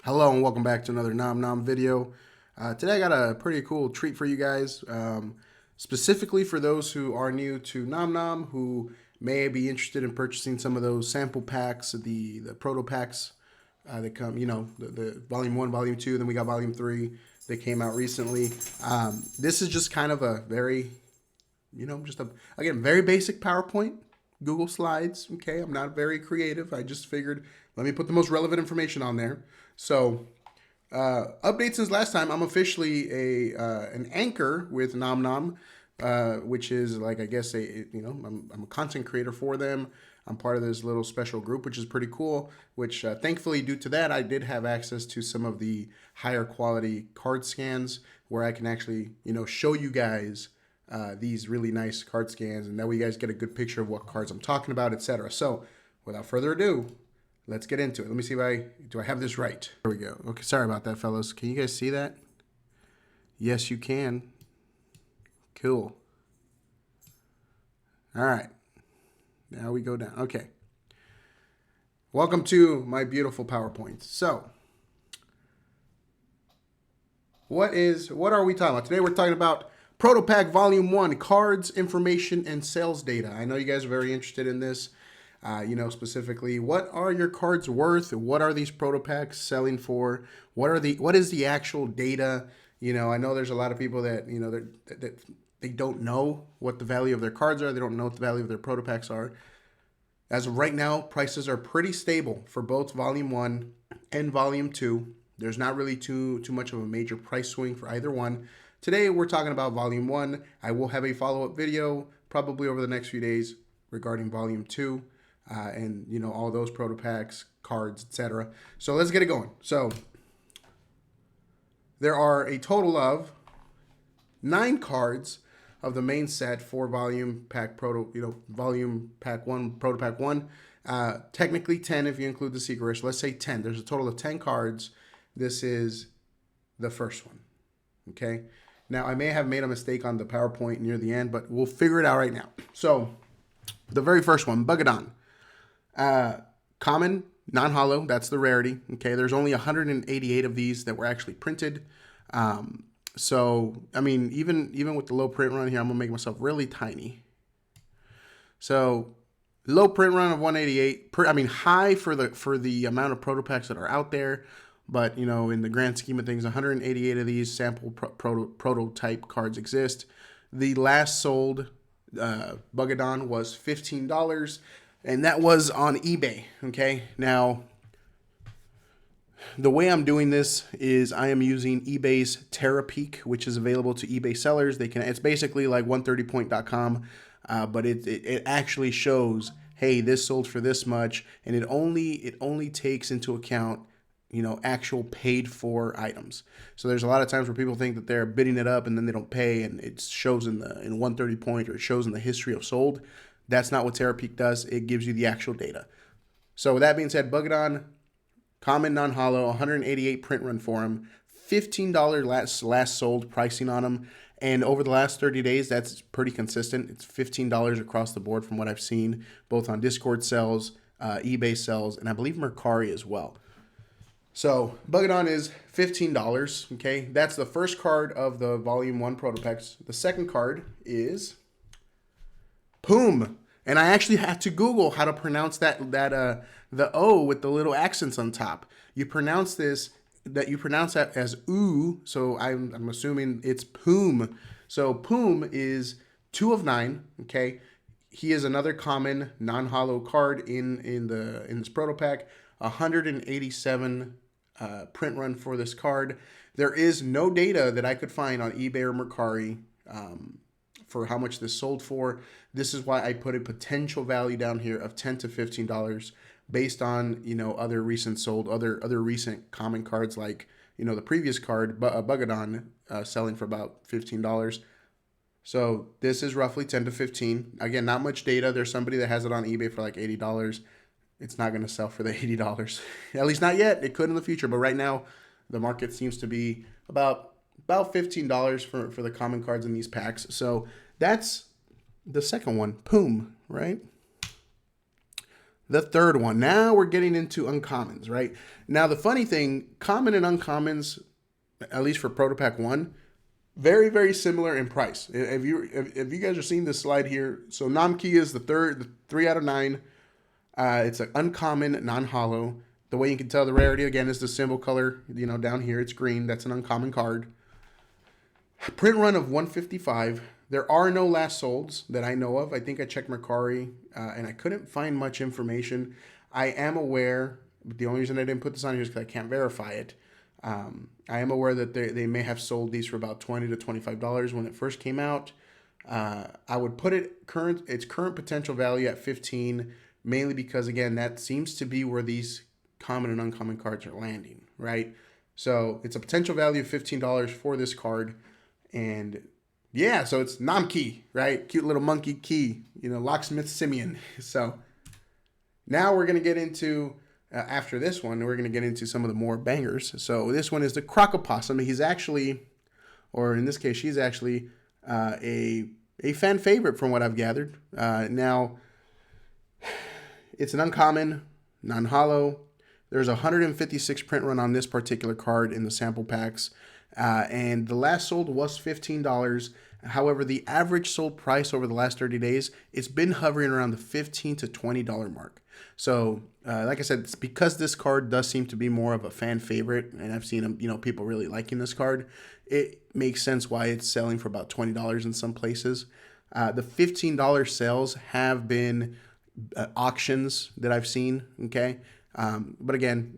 Hello and welcome back to another NomNom video. Today I got a pretty cool treat for you guys, specifically for those who are new to NomNom, who may be interested in purchasing some of those sample packs, the Proto Packs that come, the Volume 1, Volume 2, then we got Volume 3 that came out recently. This is just kind of a very, again, very basic PowerPoint, Google Slides, okay? I'm not very creative. I just figured, let me put the most relevant information on there. So, update since last time, I'm officially an anchor with NomNom, which is like, I guess, I'm a content creator for them. I'm part of this little special group, which is pretty cool, which thankfully, due to that, I did have access to some of the higher quality card scans where I can actually, show you guys these really nice card scans, and that way you guys get a good picture of what cards I'm talking about, etc. So, without further ado, let's get into it. Let me see if do I have this right. There we go. Okay, sorry about that, fellas. Can you guys see that? Yes, you can. Cool. All right. Now we go down. Okay. Welcome to my beautiful PowerPoint. So, what are we talking about? Today we're talking about Proto Pack Volume 1, cards, information, and sales data. I know you guys are very interested in this. Specifically, what are your cards worth? What are these Proto Packs selling for? What is the actual data? I know there's a lot of people that, that they don't know what the value of their cards are. They don't know what the value of their Proto Packs are. As of right now, prices are pretty stable for both Volume 1 and Volume 2. There's not really too much of a major price swing for either one. Today, we're talking about Volume 1. I will have a follow-up video probably over the next few days regarding Volume 2. And all those Proto Packs, cards, etc. So let's get it going. So there are a total of 9 cards of the main set for Volume Pack Volume Pack 1, Proto Pack 1. Technically 10 if you include the Secret Wish. Let's say 10. There's a total of 10 cards. This is the first one. Okay. Now I may have made a mistake on the PowerPoint near the end, but we'll figure it out right now. So the very first one, Bugiton. Common, non-hollow, that's the rarity. Okay, there's only 188 of these that were actually printed. So I mean, even with the low print run here, I'm gonna make myself really tiny. So low print run of 188. High for the amount of Proto Packs that are out there, but in the grand scheme of things, 188 of these sample prototype cards exist. The last sold Bugiton was $15. And that was on eBay, okay? Now, the way I'm doing this is I am using eBay's TerraPeak, which is available to eBay sellers. It's basically like 130point.com, but it actually shows, hey, this sold for this much, and it only takes into account, actual paid for items. So there's a lot of times where people think that they're bidding it up and then they don't pay, and it shows in 130point, or it shows in the history of sold. That's not what TerraPeak does. It gives you the actual data. So with that being said, Bugiton, common, non-hollow, 188 print run for them, $15 last sold pricing on them. And over the last 30 days, that's pretty consistent. It's $15 across the board from what I've seen, both on Discord sells, eBay sells, and I believe Mercari as well. So Bugiton is $15, okay? That's the first card of the Volume 1 Proto Packs. The second card is Poom. And I actually had to Google how to pronounce the O with the little accents on top. You pronounce that as oo, so I'm assuming it's Poom. So Poom is 2 of 9, okay? He is another common non-hollow card in this Proto Pack. 187 print run for this card. There is no data that I could find on eBay or Mercari for how much this sold for. This is why I put a potential value down here of $10 to $15 based on, other recent sold, other recent common cards like, the previous card, Bugiton, selling for about $15. So this is roughly 10 to 15. Again, not much data. There's somebody that has it on eBay for like $80. It's not going to sell for the $80. At least not yet. It could in the future, but right now the market seems to be about $15 for the common cards in these packs. So that's the second one, Poom, right? the third one. Now we're getting into uncommons, right? Now the funny thing, common and uncommons, at least for Proto Pack 1, very, very similar in price. If you guys are seeing this slide here, so Namkey is the 3 out of 9. It's an uncommon, non-hollow. The way you can tell the rarity, again, is the symbol color. You know, down here, it's green. That's an uncommon card. Print run of 155. There are no last solds that I know of. I think I checked Mercari, and I couldn't find much information. I am aware, but the only reason I didn't put this on here is because I can't verify it. I am aware that they may have sold these for about $20 to $25 when it first came out. I would put its current potential value at 15, mainly because, again, that seems to be where these common and uncommon cards are landing, right? So it's a potential value of $15 for this card. And yeah, so it's Namkey, right? Cute little monkey key, you know, locksmith Simeon. So now we're going to get into, after this one, we're going to get into some of the more bangers. So this one is the Crocodile Possum. He's actually, or in this case, she's actually a fan favorite from what I've gathered. Now, it's an uncommon, non-hollow. There's a 156 print run on this particular card in the sample packs. And the last sold was $15. However, the average sold price over the last 30 days, it's been hovering around the $15 to $20 mark. So, like I said, it's because this card does seem to be more of a fan favorite, and I've seen, you know, people really liking this card. It makes sense why it's selling for about $20 in some places. The $15 sales have been auctions that I've seen, okay? But again,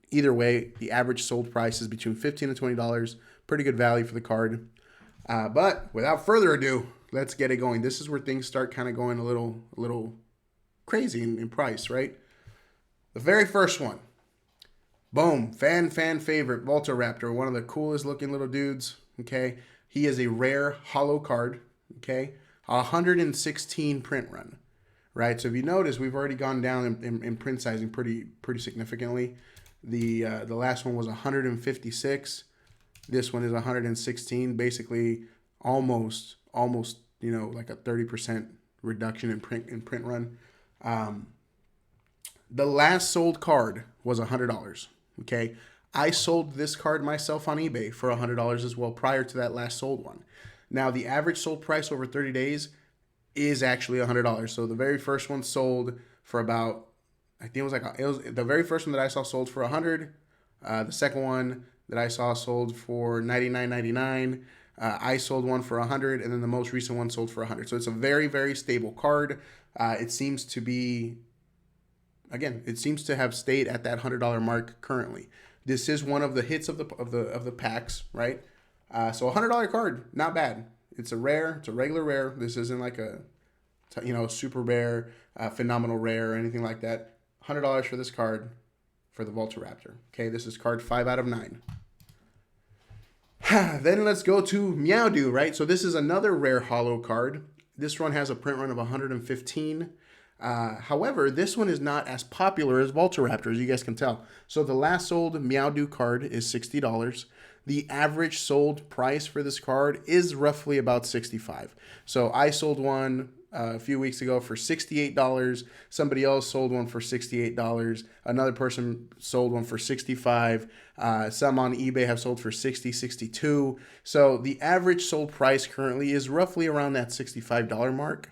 either way, the average sold price is between $15 and $20. Pretty good value for the card. But without further ado, let's get it going. This is where things start kind of going a little crazy in price, right? The very first one. Boom. Fan favorite, Vulture Raptor. One of the coolest looking little dudes, okay? He is a rare hollow card, okay? 116 print run, right? So if you notice, we've already gone down in print sizing pretty significantly. The last one was 156. This one is 116. Basically, almost you know, like a 30% reduction in print run. The last sold card was $100. Okay, I sold this card myself on eBay for $100 as well prior to that last sold one. Now the average sold price over 30 days is actually $100. So the very first one sold for about, I think it was the very first one that I saw sold for $100. The second one that I saw sold for $99.99. I sold one for $100, and then the most recent one sold for $100. So it's a very stable card. It seems to be, again, it seems to have stayed at that $100 mark currently. This is one of the hits of the packs, right? So a $100 card, not bad. It's a rare. It's a regular rare. This isn't like a, you know, super rare, phenomenal rare or anything like that. $100 for this card for the Vulture Raptor. Okay, this is card 5 out of 9. Then let's go to MeowDo, right? So this is another rare hollow card. This one has a print run of 115. However, this one is not as popular as Vulture Raptor, as you guys can tell. So the last sold MeowDo card is $60. The average sold price for this card is roughly about $65. So I sold one a few weeks ago for $68. Somebody else sold one for $68. Another person sold one for $65. Some on eBay have sold for $60, $62. So the average sold price currently is roughly around that $65 mark.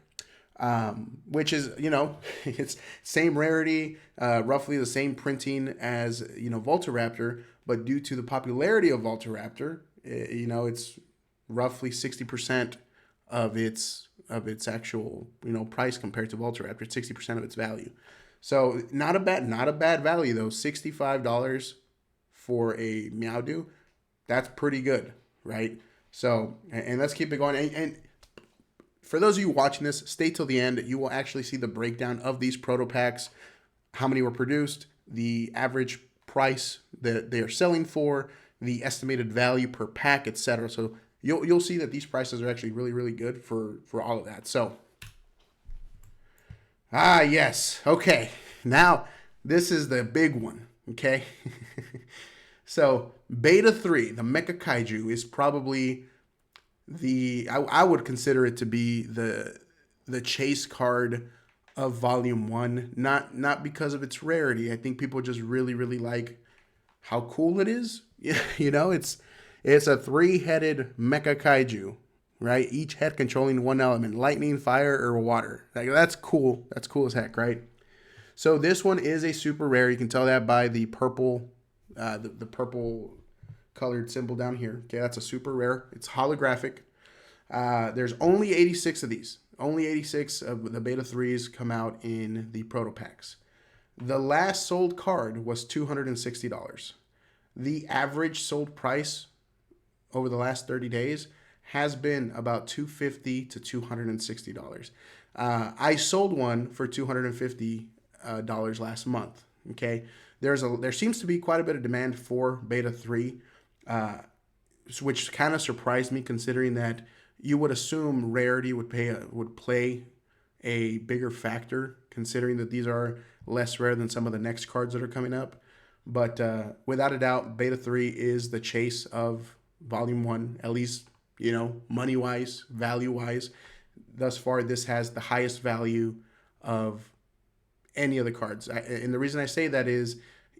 Which is, you know, it's same rarity, roughly the same printing as, you know, Vulture Raptor, but due to the popularity of Vulture Raptor, you know, it's roughly 60% of its actual, you know, price compared to Vulture Raptor, 60% of its value. So not a bad value though. $65 for a MeowDo, that's pretty good, right? So, and let's keep it going. And for those of you watching this, stay till the end. You will actually see the breakdown of these proto packs, how many were produced, the average price that they are selling for, the estimated value per pack, etc. So you'll see that these prices are actually really good for all of that. So, yes, okay. Now this is the big one. Okay, so Beta 3, the Mecha Kaiju, is probably I would consider it to be the chase card of Volume 1. Not because of its rarity. I think people just really like how cool it is. You know, it's a three-headed Mecha Kaiju, right? Each head controlling one element, lightning, fire, or water. Like, that's cool. That's cool as heck, right? So this one is a super rare. You can tell that by the purple, the purple colored symbol down here. Okay, that's a super rare. It's holographic. There's only 86 of these. Only 86 of the beta 3s come out in the Proto Packs. The last sold card was $260. The average sold price over the last 30 days has been about $250 to $260. I sold one for $250 last month. Okay, there seems to be quite a bit of demand for beta 3, which kind of surprised me considering that you would assume rarity would play a bigger factor, considering that these are less rare than some of the next cards that are coming up. But without a doubt, Beta 3 is the chase of Volume 1, at least, you know, money-wise, value-wise. Thus far, this has the highest value of any of the cards. And the reason I say that is,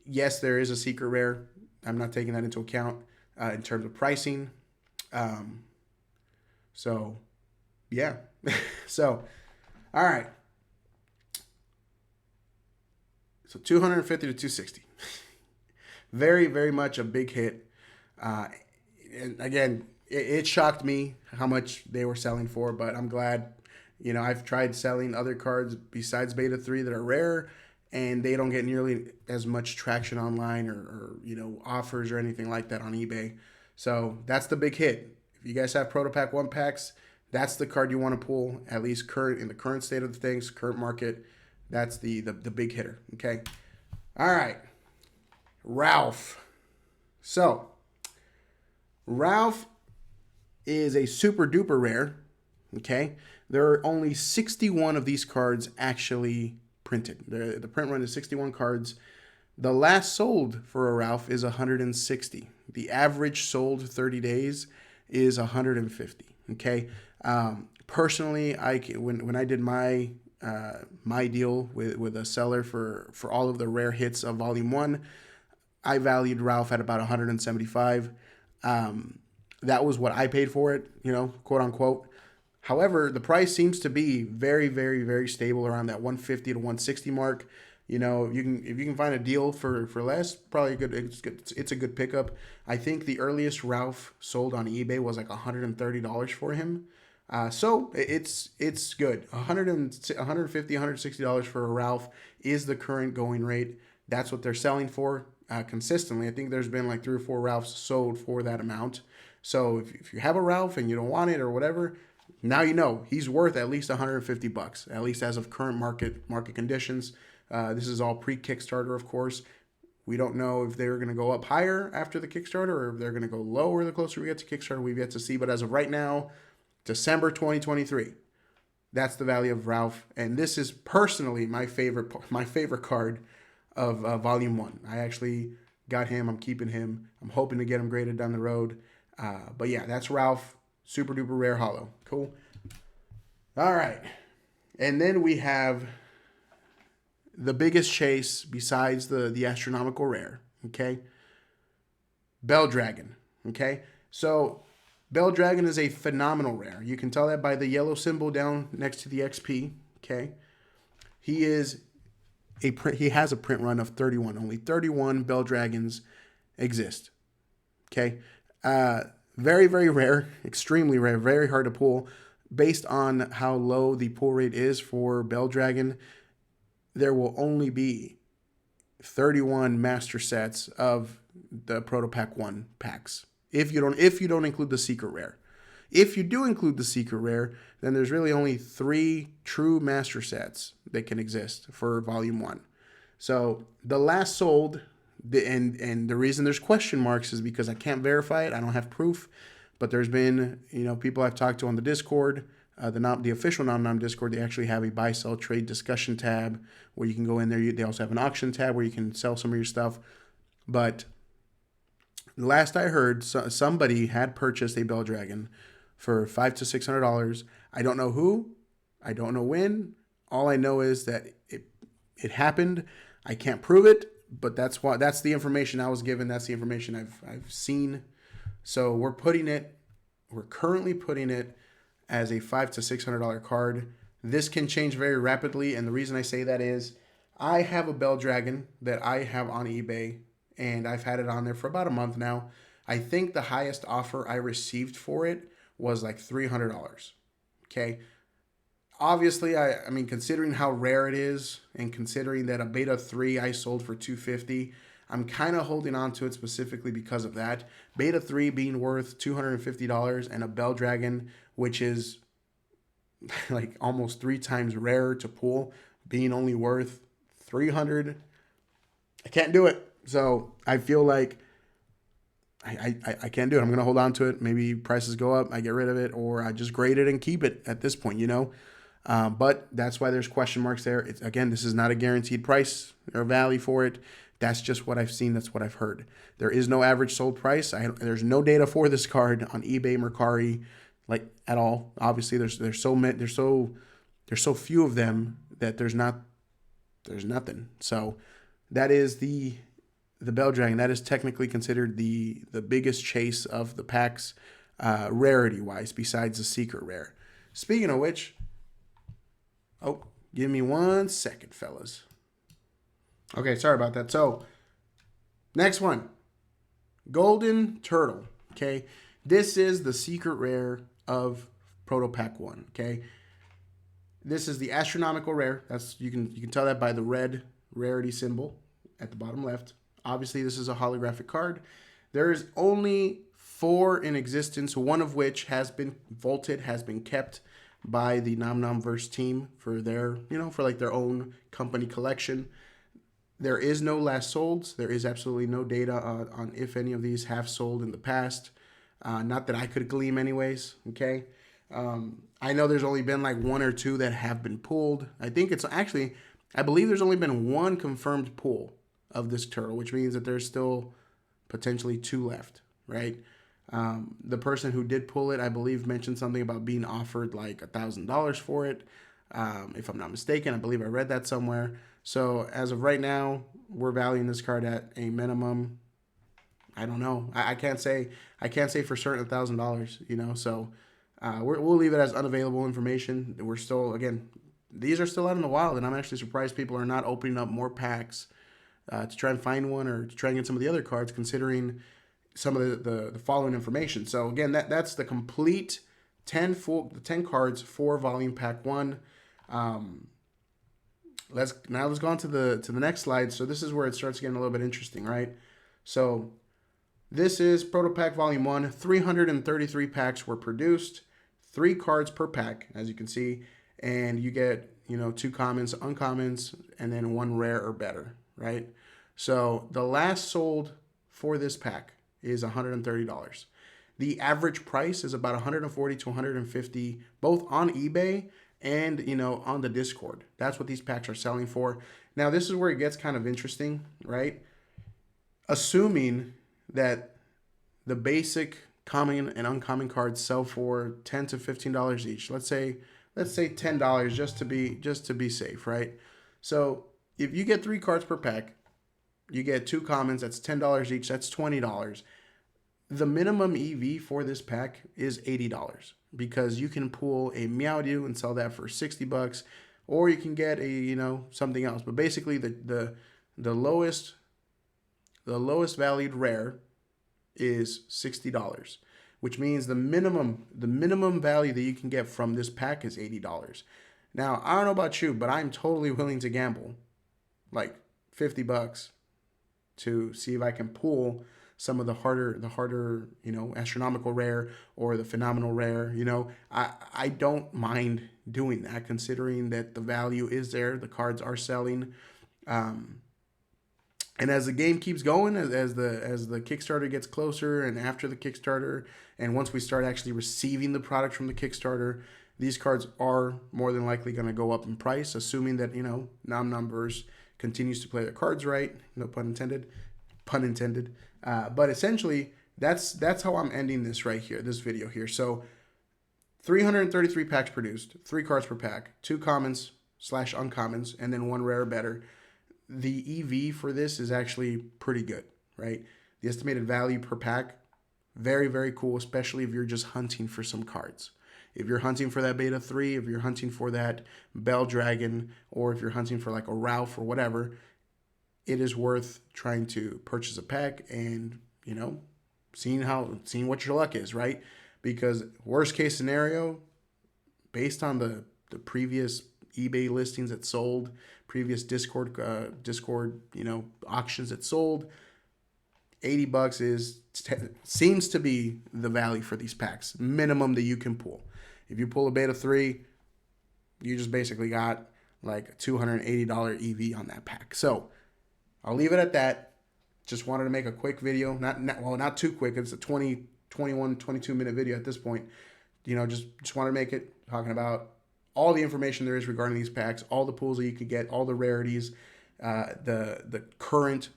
yes, there is a secret rare. I'm not taking that into account in terms of pricing. So, yeah. So, all right. So 250 to 260. Very much a big hit. And again, it shocked me how much they were selling for, but I'm glad. You know, I've tried selling other cards besides Beta 3 that are rare, and they don't get nearly as much traction online or you know, offers or anything like that on eBay. So that's the big hit. If you guys have Proto Pack 1 packs, that's the card you want to pull, at least in the current state of things, current market. That's the big hitter, okay? All right. Ralph. So, Ralph is a super duper rare, okay? There are only 61 of these cards actually printed. The print run is 61 cards. The last sold for a Ralph is 160. The average sold 30 days is 150. Okay. Personally, when I did my deal with a seller for all of the rare hits of Volume 1, I valued Ralph at about 175. That was what I paid for it, you know, quote unquote. However, the price seems to be very stable around that 150 to 160 mark. You know, if you can find a deal for less, probably it's a good pickup. I think the earliest Ralph sold on eBay was like $130 for him. So it's good. $150, $160 for a Ralph is the current going rate. That's what they're selling for consistently. I think there's been like 3 or 4 Ralphs sold for that amount. So if you have a Ralph and you don't want it or whatever, now you know he's worth at least $150, at least as of current market conditions. This is all pre-Kickstarter, of course. We don't know if they're going to go up higher after the Kickstarter or if they're going to go lower the closer we get to Kickstarter. We've yet to see. But as of right now, December 2023, that's the value of Ralph. And this is personally my favorite card of Volume 1. I actually got him. I'm keeping him. I'm hoping to get him graded down the road. But yeah, that's Ralph. Super duper rare holo. Cool. All right. And then we have the biggest chase besides the astronomical rare, okay? Bell Dragon, okay? So Bell Dragon is a phenomenal rare. You can tell that by the yellow symbol down next to the XP, okay? He has a print run of 31. Only 31 Bell Dragons exist, okay? Very rare, extremely rare, very hard to pull. Based on how low the pull rate is for Bell Dragon, there will only be 31 master sets of the Proto Pack 1 packs. If you don't include the secret rare. If you do include the secret rare, then there's really only 3 true master sets that can exist for Volume 1. So the last sold, and the reason there's question marks is because I can't verify it. I don't have proof, but there's been, you know, people I've talked to on the Discord, the official NomNom Discord. They actually have a buy, sell, trade discussion tab where you can go in there. They also have an auction tab where you can sell some of your stuff. But last I heard, somebody had purchased a Bell Dragon for $500 to $600. I don't know who. I don't know when. All I know is that it happened. I can't prove it, but that's the information I was given. That's the information I've seen. So we're currently putting it as a $500 to $600 card. This can change very rapidly, and the reason I say that is I have a Bell Dragon that I have on eBay, and I've had it on there for about a month now. I think the highest offer I received for it was like $300. Okay. Obviously, I mean, considering how rare it is and considering that a Beta 3 I sold for $250, I'm kind of holding on to it specifically because of that. Beta 3 being worth $250 and a Bell Dragon, which is like almost 3 times rarer to pull, being only worth $300. I can't do it. So I feel like I can't do it. I'm going to hold on to it. Maybe prices go up, I get rid of it, or I just grade it and keep it at this point, you know. But that's why there's question marks there. Again, this is not a guaranteed price or value for it. That's just what I've seen. That's what I've heard. There is no average sold price. There's no data for this card on eBay, Mercari, like at all. Obviously, there's so few of them that there's nothing. So that is the Bell Dragon. That is technically considered the biggest chase of the packs, rarity wise, besides the secret rare. Speaking of which, oh, give me 1 second, fellas. Okay, sorry about that. So, next one. Golden Turtle. Okay. This is the secret rare of Proto Pack 1. Okay. This is the astronomical rare. You can tell that by the red rarity symbol at the bottom left. Obviously, this is a holographic card. There is only 4 in existence, one of which has been vaulted, has been kept by the NomNom verse team for their, for like their own company collection. There is no last solds. There is absolutely no data on if any of these have sold in the past. Not that I could glean anyways, okay? I know there's only been like 1 or 2 that have been pulled. I believe there's only been 1 confirmed pull of this turtle, which means that there's still potentially 2 left, right? The person who did pull it, I believe, mentioned something about being offered like $1,000 for it. If I'm not mistaken, I believe I read that somewhere. So as of right now, we're valuing this card at a minimum. I don't know. I can't say for certain $1,000. So we'll leave it as unavailable information. We're still, again, these are still out in the wild, and I'm actually surprised people are not opening up more packs to try and find one or to try and get some of the other cards, considering some of the following information. So again, that's the complete 10 cards for Volume Pack 1. Let's go on to the next slide. So this is where it starts getting a little bit interesting, right? So this is Proto Pack Volume 1. 333 packs were produced, 3 cards per pack, as you can see, and you get 2 commons, uncommons, and then 1 rare or better, right? So the last sold for this pack is $130. The average price is about $140 to $150, both on eBay and on the Discord. That's what these packs are selling for. Now this is where it gets kind of interesting, right? Assuming that the basic common and uncommon cards sell for $10 to $15 each. Let's say $10 just to be safe, right? So if you get 3 cards per pack, you get 2 commons, that's $10 each, that's $20. The minimum EV for this pack is $80 because you can pull a MeowDo and sell that for $60, or you can get a something else. But basically the lowest valued rare is $60, which means the minimum value that you can get from this pack is $80. Now, I don't know about you, but I'm totally willing to gamble like $50 to see if I can pull some of the harder, astronomical rare or the phenomenal rare. I don't mind doing that, considering that the value is there, the cards are selling. And as the game keeps going, as the Kickstarter gets closer, and after the Kickstarter, and once we start actually receiving the product from the Kickstarter, these cards are more than likely going to go up in price, assuming that NomNom continues to play their cards right. No pun intended. But essentially, that's how I'm ending this right here, this video here. So 333 packs produced, 3 cards per pack, 2 commons, slash uncommons, and then 1 rare or better. The EV for this is actually pretty good, right? The estimated value per pack, very, very cool, especially if you're just hunting for some cards. If you're hunting for that Beta 3, if you're hunting for that Bell Dragon, or if you're hunting for like a Ralph or whatever, it is worth trying to purchase a pack and, you know, seeing what your luck is, right? Because worst case scenario, based on the previous eBay listings that sold, previous Discord, you know, auctions that sold, $80 seems to be the value for these packs, minimum that you can pull. If you pull a Beta 3, you just basically got like a $280 EV on that pack. So I'll leave it at that. Just wanted to make a quick video. Not too quick. It's a 21, 22-minute video at this point. You know, just want to make it talking about all the information there is regarding these packs, all the pulls that you could get, all the rarities, the current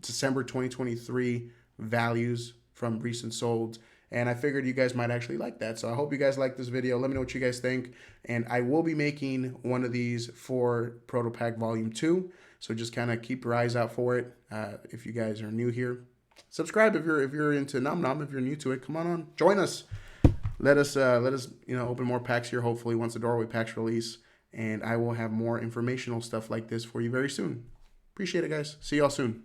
December 2023 values from recent solds. And I figured you guys might actually like that. So I hope you guys like this video. Let me know what you guys think. And I will be making one of these for Proto Pack Volume 2. So just kind of keep your eyes out for it. If you guys are new here, subscribe if you're into NomNom. If you're new to it, come on, join us. Let us you know, open more packs here. Hopefully, once the doorway packs release, and I will have more informational stuff like this for you very soon. Appreciate it, guys. See y'all soon.